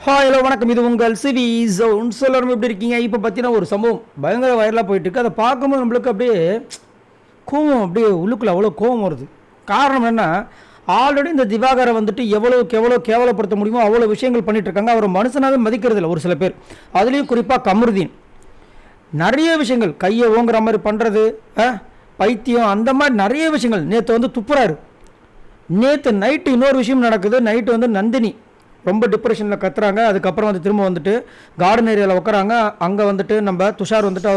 Hello வணக்கம். இது உங்கள் சிவி ஜோன். சொல்லணும் எப்படி இருக்கீங்க? இப்போ பார்த்தீங்கன்னா ஒரு சம்பவம் பயங்கர வைரலாக போயிட்டுருக்கு. அதை பார்க்கும்போது நம்மளுக்கு அப்படியே கோவம், அப்படியே உள்ளுக்குள்ளே அவ்வளோ கோவம் வருது. காரணம் என்ன, ஆல்ரெடி இந்த திவாகரை வந்துட்டு எவ்வளோக்கு எவ்வளோ கேவலப்படுத்த முடியுமோ அவ்வளோ விஷயங்கள் பண்ணிகிட்ருக்காங்க. அவர் மனுஷனாகவே மதிக்கிறது இல்லை ஒரு சில பேர். அதுலேயும் குறிப்பாக கமருதீன் நிறைய விஷயங்கள் கையை ஓங்குற மாதிரி பண்ணுறது, பைத்தியம், அந்த மாதிரி நிறைய விஷயங்கள். நேற்று வந்து துப்புறாரு. நேற்று நைட்டு இன்னொரு விஷயம் நடக்குது. நைட்டு வந்து நந்தினி ரொம்ப டிப்ரெஷனில் கத்துறாங்க. அதுக்கப்புறம் வந்து திரும்ப வந்துட்டு கார்டன் ஏரியாவில் உட்குறாங்க. அங்கே வந்துட்டு நம்ம துஷார் வந்துட்டு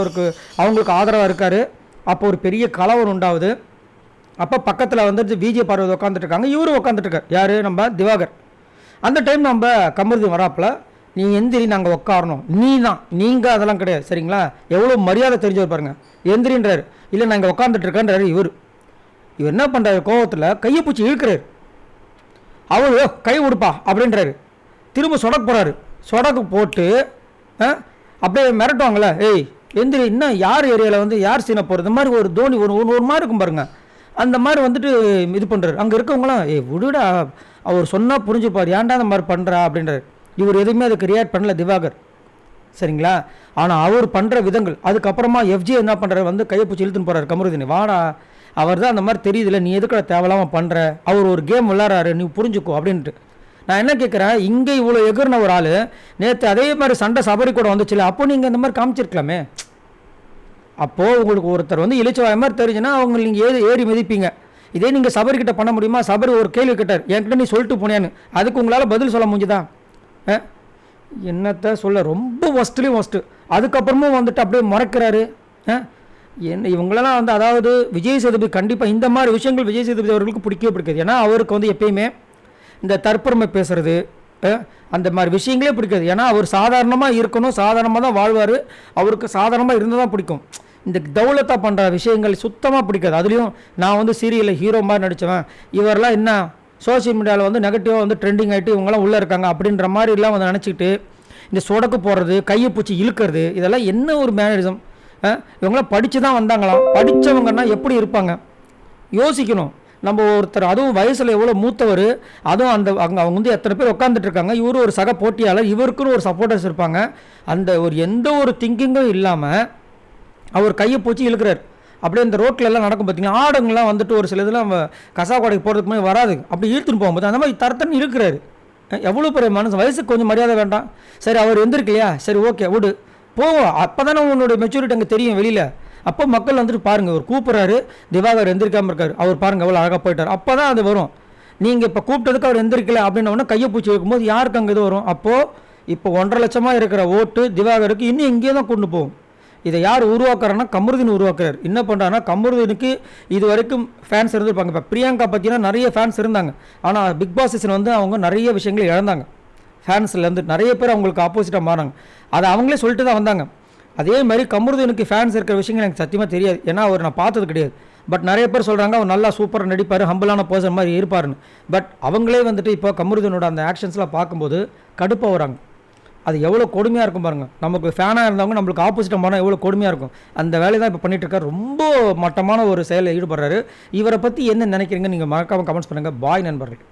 அவங்களுக்கு ஆதரவாக இருக்கார். அப்போ ஒரு பெரிய கலவரம் உண்டாகுது. அப்போ பக்கத்தில் வந்துட்டு விஜய் பார்வதி உட்காந்துட்டு இருக்காங்க. இவரும் உட்காந்துட்டுருக்கார். யார்? நம்ம திவாகர். அந்த டைம் நம்ம கமருதீன் வராப்பில், நீ எந்திரி, நாங்கள் உட்காரணும். நீங்கள் அதெல்லாம் கிடையாது, சரிங்களா? எவ்வளோ மரியாதை தெரிஞ்சவர் பாருங்கள். எந்திரின்றார். இல்லை நான் இங்கே உட்காந்துட்ருக்கேன்றாரு. இவர் என்ன பண்ணுறாரு, கோவத்தில் கையை பூச்சி இழுக்கிறார். அவரு கை கொடுப்பா அப்படின்றாரு. திரும்ப சொடக்கு போகிறாரு. சொடக்கு போட்டு அப்படியே மிரட்டுவாங்களே, ஏய் எந்திரி, இன்னும் யார் ஏரியாவில் வந்து யார் சீனை போகிறது, இந்த மாதிரி ஒரு தோனி ஒரு மாதிரி இருக்கும் பாருங்க. அந்த மாதிரி வந்துட்டு இது பண்ணுறாரு. அங்கே இருக்கவங்களாம், ஏய் விடுடா, அவர் சொன்னால் புரிஞ்சுப்பார், ஏன்டா அந்த மாதிரி பண்ணுறா அப்படின்றாரு. இவர் எதுவுமே அதுக்கு ரியாக்ட் பண்ணல திவாகர், சரிங்களா? ஆனால் அவர் பண்ணுற விதங்கள். அதுக்கப்புறமா எஃப்ஜி என்ன பண்ணுறாரு, வந்து கையை பூச்சி இழுத்துன்னு போகிறார் கமருதீன். வாடா, அவர் தான் அந்த மாதிரி தெரியுதுல்ல, நீ எதுக்கு தேவையில்லாமல் பண்ணுற, அவர் ஒரு கேம் விளாட்றாரு, நீ புரிஞ்சுக்கோ அப்படின்ட்டு. நான் என்ன கேட்குறேன், இங்கே இவ்வளோ எகிர்ன ஒரு ஆள் நேற்று அதே மாதிரி சண்டை சபரி கூட வந்துச்சுல, அப்போ நீங்கள் இந்த மாதிரி காமிச்சிருக்கலாமே. அப்போது உங்களுக்கு ஒருத்தர் வந்து இழிச்சவாய மாதிரி தெரிஞ்சுன்னா அவங்க நீங்கள் ஏறி மிதிப்பீங்க. இதே நீங்கள் சபரிக்கிட்ட பண்ண முடியுமா? சபரி ஒரு கேள்வி கேட்டார், என்கிட்ட நீ சொல்லிட்டு போனியான்னு. அதுக்கு உங்களால் பதில் சொல்ல முடிஞ்சுதான்? என்னத்தை சொல்ல, ரொம்ப ஒஸ்ட்லேயும் ஒஸ்ட்டு. அதுக்கப்புறமும் வந்துட்டு அப்படியே முறைக்கிறாரு. என்ன இவங்களெல்லாம் வந்து, அதாவது விஜய் சேதுபதி கண்டிப்பாக இந்த மாதிரி விஷயங்கள் விஜய் சேதுபதி அவர்களுக்கு பிடிக்கவே பிடிக்காது. ஏன்னா அவருக்கு வந்து எப்பயுமே இந்த தற்பெருமை பேசுகிறது, அந்த மாதிரி விஷயங்களே பிடிக்காது. ஏன்னா அவர் சாதாரணமாக இருக்கணும், சாதாரணமாக தான் வாழ்வார். அவருக்கு சாதாரணமாக இருந்து தான் பிடிக்கும். இந்த தௌலத்தாக பண்ணுற விஷயங்கள் சுத்தமாக பிடிக்காது. அதுலேயும் நான் வந்து சீரியலில் ஹீரோ மாதிரி நடித்தவன், இவரெல்லாம் என்ன சோசியல் மீடியாவில் வந்து நெகட்டிவாக வந்து ட்ரெண்டிங் ஆகிட்டு இவங்களாம் உள்ளே இருக்காங்க அப்படின்ற மாதிரிலாம் வந்து நினச்சிக்கிட்டு இந்த சொடக்கு போடுறது, கையை பூச்சி இழுக்கிறது, இதெல்லாம் என்ன ஒரு மேனரிசம்? இவங்களாம் படித்து தான் வந்தாங்களாம். படித்தவங்கன்னா எப்படி இருப்பாங்க யோசிக்கணும். நம்ம ஒருத்தர், அதுவும் வயசில் எவ்வளோ மூத்தவர், அதுவும் அவங்க வந்து எத்தனை பேர் உட்காந்துட்ருக்காங்க. இவரும் ஒரு சக போட்டியாளர், இவருக்குன்னு ஒரு சப்போர்ட்டர்ஸ் இருப்பாங்க. அந்த ஒரு எந்த ஒரு திங்கிங்கும் இல்லாமல் அவர் கையை பூச்சி இழுக்கிறார். அப்படியே இந்த ரோட்டில் எல்லாம் நடக்கும் பார்த்தீங்கன்னா, ஆடுங்கள்லாம் வந்துட்டு ஒரு சில இதெல்லாம் கசா கோடைக்கு போகிறதுக்கு முன்னாடி வராது, அப்படி இழுத்துன்னு போகும்போது அந்த மாதிரி தரத்தன்னு இழுக்கிறாரு. எவ்வளோ பெரிய மனசு, வயசுக்கு கொஞ்சம் மரியாதை வேண்டாம்? சரி அவர் எந்திருக்கலையா, சரி ஓகே விடு, போவோம். அப்போ தானே உன்னோட மெச்சூரிட்டி அங்கே தெரியும் வெளியில். அப்போ மக்கள் வந்துட்டு பாருங்கள், அவர் கூப்பிட்றாரு, திவாகர் எந்திரிக்காமல் இருக்கார், அவர் பாருங்கள் எவ்வளோ அழகாக போயிட்டார், அப்போ தான் அது வரும். நீங்கள் இப்போ கூப்பிட்டதுக்கு அவர் எந்திரிக்கல அப்படின்னோடனே கையை பூச்சி வைக்கும்போது யாருக்கு அங்கே இது வரும்? அப்போது இப்போ 1,50,000 இருக்கிற ஓட்டு திவாகருக்கு இன்னும் இங்கேயே தான் கொண்டு போகும். இதை யார் உருவாக்குறாருன்னா கமருதீன் உருவாக்குறாரு. என்ன பண்ணுறாருன்னா, கமருதீனுக்கு இது வரைக்கும் ஃபேன்ஸ் இருந்திருப்பாங்க. இப்போ பிரியங்கா பார்த்தீங்கன்னா நிறைய ஃபேன்ஸ் இருந்தாங்க. ஆனால் பிக் பாஸ் சீசன் வந்து அவங்க நிறைய விஷயங்களை இழந்தாங்க. ஃபேன்ஸ்லேருந்து நிறைய பேர் அவங்களுக்கு ஆப்போசிட்டாக மாறாங்க. அதை அவங்களே சொல்லிட்டு தான் வந்தாங்க. அதே மாதிரி கமருதீனுக்கு ஃபேன்ஸ் இருக்கிற விஷயங்கள் எனக்கு சத்தியமாக தெரியாது. ஏன்னா அவர் நான் பார்த்தது கிடையாது. பட் நிறைய பேர் சொல்கிறாங்க அவர் நல்லா சூப்பராக நடிப்பார், ஹம்பிளான பர்சன் மாதிரி இருப்பாருன்னு. பட் அவங்களே வந்துட்டு இப்போ கமருதீனோட அந்த ஆக்ஷன்ஸ்லாம் பார்க்கும்போது கடுப்பாக வராங்க. அது எவ்வளோ கொடுமையாக இருக்கும் பாருங்கள். நமக்கு ஃபேனாக இருந்தவங்க நம்மளுக்கு ஆப்போசிட்டாக போனால் எவ்வளோ கொடுமையாக இருக்கும். அந்த வேலையை தான் இப்போ பண்ணிகிட்ருக்காரு. ரொம்ப மட்டமான ஒரு செயலில் ஈடுபடுறாரு. இவரை பற்றி என்ன நினைக்கிறீங்க? நீங்கள் மறக்காமல் கமெண்ட்ஸ் பண்ணுங்கள். பாய் நண்பர்கள்.